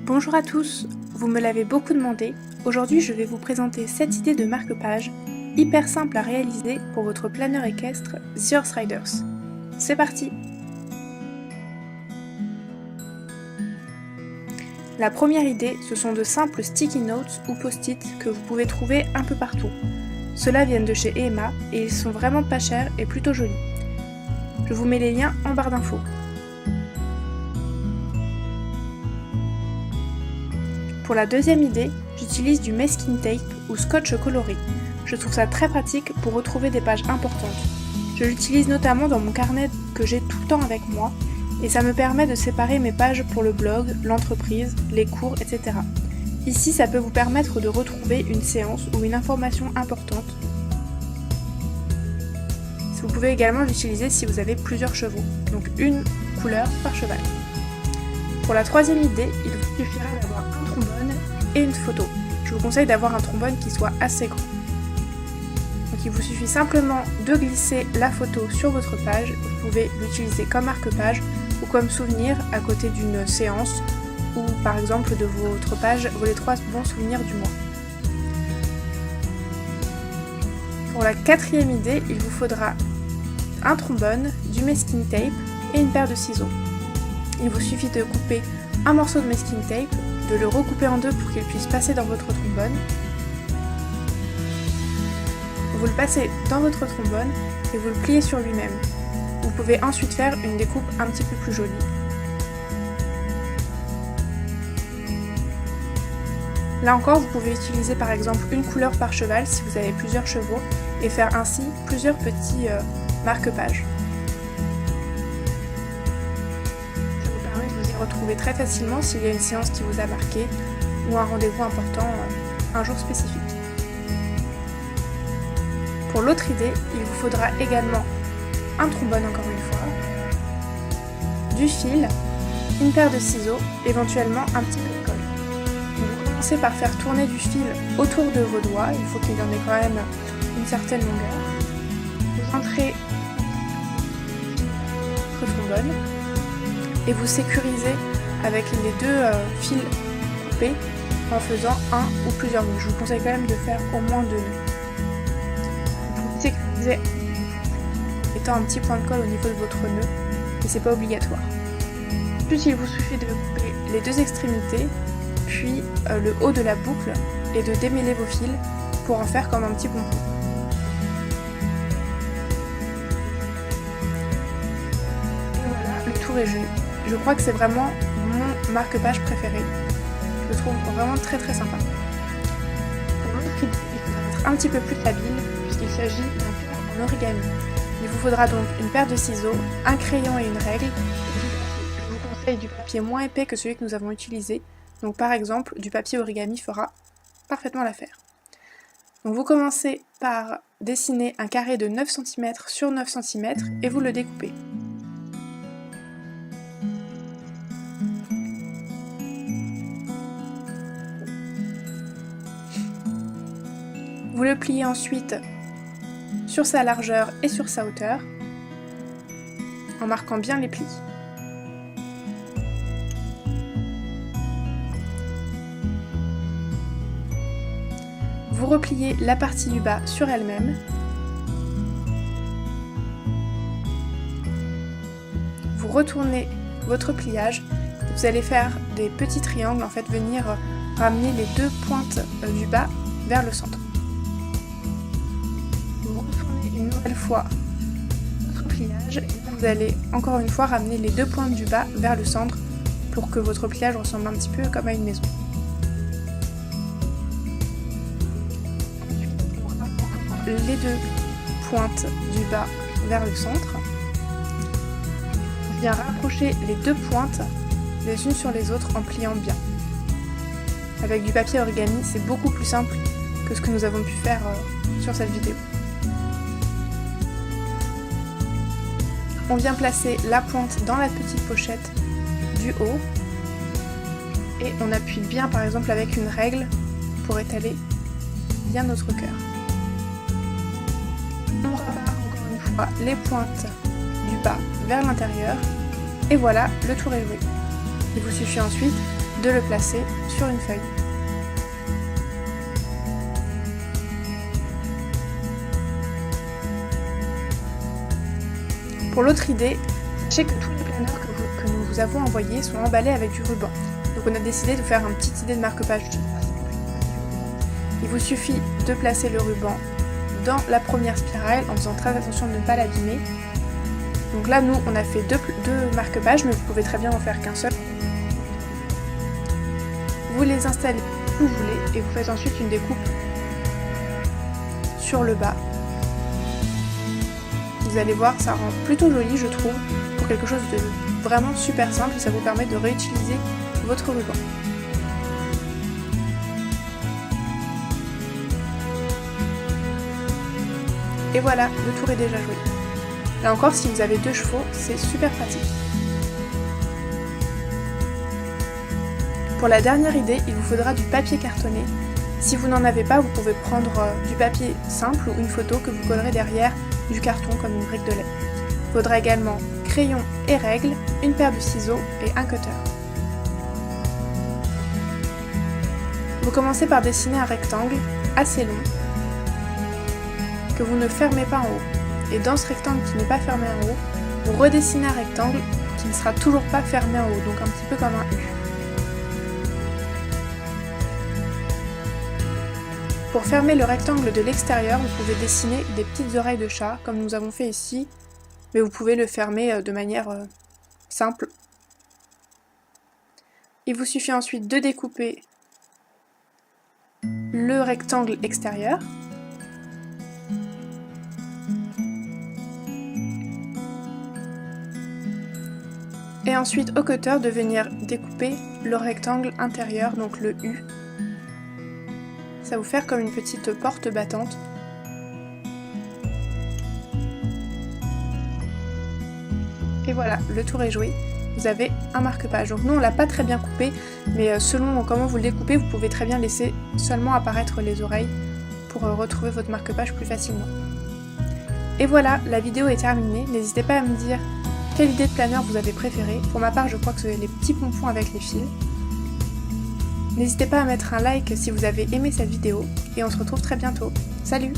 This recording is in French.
Bonjour à tous, vous me l'avez beaucoup demandé, aujourd'hui je vais vous présenter cette idée de marque-page hyper simple à réaliser pour votre planeur équestre The Horse Riders. C'est parti! La première idée, ce sont de simples sticky notes ou post-it que vous pouvez trouver un peu partout. Ceux-là viennent de chez EMA et ils sont vraiment pas chers et plutôt jolis. Je vous mets les liens en barre d'infos. Pour la deuxième idée, j'utilise du masking tape ou scotch coloré. Je trouve ça très pratique pour retrouver des pages importantes. Je l'utilise notamment dans mon carnet que j'ai tout le temps avec moi et ça me permet de séparer mes pages pour le blog, l'entreprise, les cours, etc. Ici, ça peut vous permettre de retrouver une séance ou une information importante. Vous pouvez également l'utiliser si vous avez plusieurs chevaux, donc une couleur par cheval. Pour la troisième idée, il vous suffira d'avoir un trombone et une photo. Je vous conseille d'avoir un trombone qui soit assez grand. Donc il vous suffit simplement de glisser la photo sur votre page. Vous pouvez l'utiliser comme marque-page ou comme souvenir à côté d'une séance ou par exemple de votre page vos 3 bons souvenirs du mois. Pour la quatrième idée, il vous faudra un trombone, du masking tape et une paire de ciseaux. Il vous suffit de couper un morceau de masking tape, de le recouper en deux pour qu'il puisse passer dans votre trombone. Vous le passez dans votre trombone et vous le pliez sur lui-même. Vous pouvez ensuite faire une découpe un petit peu plus jolie. Là encore, vous pouvez utiliser par exemple une couleur par cheval si vous avez plusieurs chevaux et faire ainsi plusieurs petits marque-pages. Retrouver très facilement s'il y a une séance qui vous a marqué ou un rendez-vous important un jour spécifique. Pour l'autre idée, il vous faudra également un trombone encore une fois, du fil, une paire de ciseaux, éventuellement un petit peu de colle. Vous commencez par faire tourner du fil autour de vos doigts, il faut qu'il y en ait quand même une certaine longueur. Vous entrez votre trombone et vous sécurisez avec les deux fils coupés en faisant un ou plusieurs nœuds. Je vous conseille quand même de faire au moins 2 nœuds. Vous sécurisez en mettant un petit point de colle au niveau de votre nœud, mais c'est pas obligatoire. Ensuite, il vous suffit de couper les deux extrémités, puis le haut de la boucle et de démêler vos fils pour en faire comme un petit pompon. Et voilà, le tour est joli. Je crois que c'est vraiment mon marque-page préféré. Je le trouve vraiment très très sympa. Pour l'autre idée, il faudra être un petit peu plus habile puisqu'il s'agit d'un tour en origami. Il vous faudra donc une paire de ciseaux, un crayon et une règle. Je vous conseille du papier moins épais que celui que nous avons utilisé. Donc par exemple, du papier origami fera parfaitement l'affaire. Donc vous commencez par dessiner un carré de 9 cm sur 9 cm et vous le découpez. Vous le pliez ensuite sur sa largeur et sur sa hauteur, en marquant bien les plis. Vous repliez la partie du bas sur elle-même. Vous retournez votre pliage. Vous allez faire des petits triangles, en fait venir ramener les deux pointes du bas vers le centre. Une nouvelle fois votre pliage et vous allez encore une fois ramener les deux pointes du bas vers le centre pour que votre pliage ressemble un petit peu comme à une maison. Les deux pointes du bas vers le centre. On vient rapprocher les deux pointes les unes sur les autres en pliant bien. Avec du papier origami, c'est beaucoup plus simple que ce que nous avons pu faire sur cette vidéo. On vient placer la pointe dans la petite pochette du haut et on appuie bien par exemple avec une règle pour étaler bien notre cœur. On rabat encore une fois les pointes du bas vers l'intérieur et voilà, le tour est joué. Il vous suffit ensuite de le placer sur une feuille. Pour l'autre idée, sachez que tous les planeurs que nous vous avons envoyés sont emballés avec du ruban. Donc on a décidé de faire une petite idée de marque-page. Il vous suffit de placer le ruban dans la première spirale en faisant très attention de ne pas l'abîmer. Donc là, nous, on a fait deux marque-pages, mais vous pouvez très bien en faire qu'un seul. Vous les installez où vous voulez et vous faites ensuite une découpe sur le bas. Vous allez voir, ça rend plutôt joli, je trouve, pour quelque chose de vraiment super simple et ça vous permet de réutiliser votre ruban. Et voilà, le tour est déjà joué. Là encore, si vous avez 2 chevaux, c'est super pratique. Pour la dernière idée, il vous faudra du papier cartonné. Si vous n'en avez pas, vous pouvez prendre du papier simple ou une photo que vous collerez derrière du carton comme une brique de lait. Il faudra également crayon et règle, une paire de ciseaux et un cutter. Vous commencez par dessiner un rectangle assez long que vous ne fermez pas en haut. Et dans ce rectangle qui n'est pas fermé en haut, vous redessinez un rectangle qui ne sera toujours pas fermé en haut, donc un petit peu comme un U. Pour fermer le rectangle de l'extérieur, vous pouvez dessiner des petites oreilles de chat, comme nous avons fait ici, mais vous pouvez le fermer de manière simple. Il vous suffit ensuite de découper le rectangle extérieur. Et ensuite au cutter de venir découper le rectangle intérieur, donc le U. Ça va vous faire comme une petite porte battante. Et voilà, le tour est joué. Vous avez un marque-page. Donc nous on l'a pas très bien coupé, mais selon comment vous le découpez, vous pouvez très bien laisser seulement apparaître les oreilles pour retrouver votre marque-page plus facilement. Et voilà, la vidéo est terminée. N'hésitez pas à me dire quelle idée de planeur vous avez préférée. Pour ma part, je crois que c'est les petits pompons avec les fils. N'hésitez pas à mettre un like si vous avez aimé cette vidéo et on se retrouve très bientôt. Salut!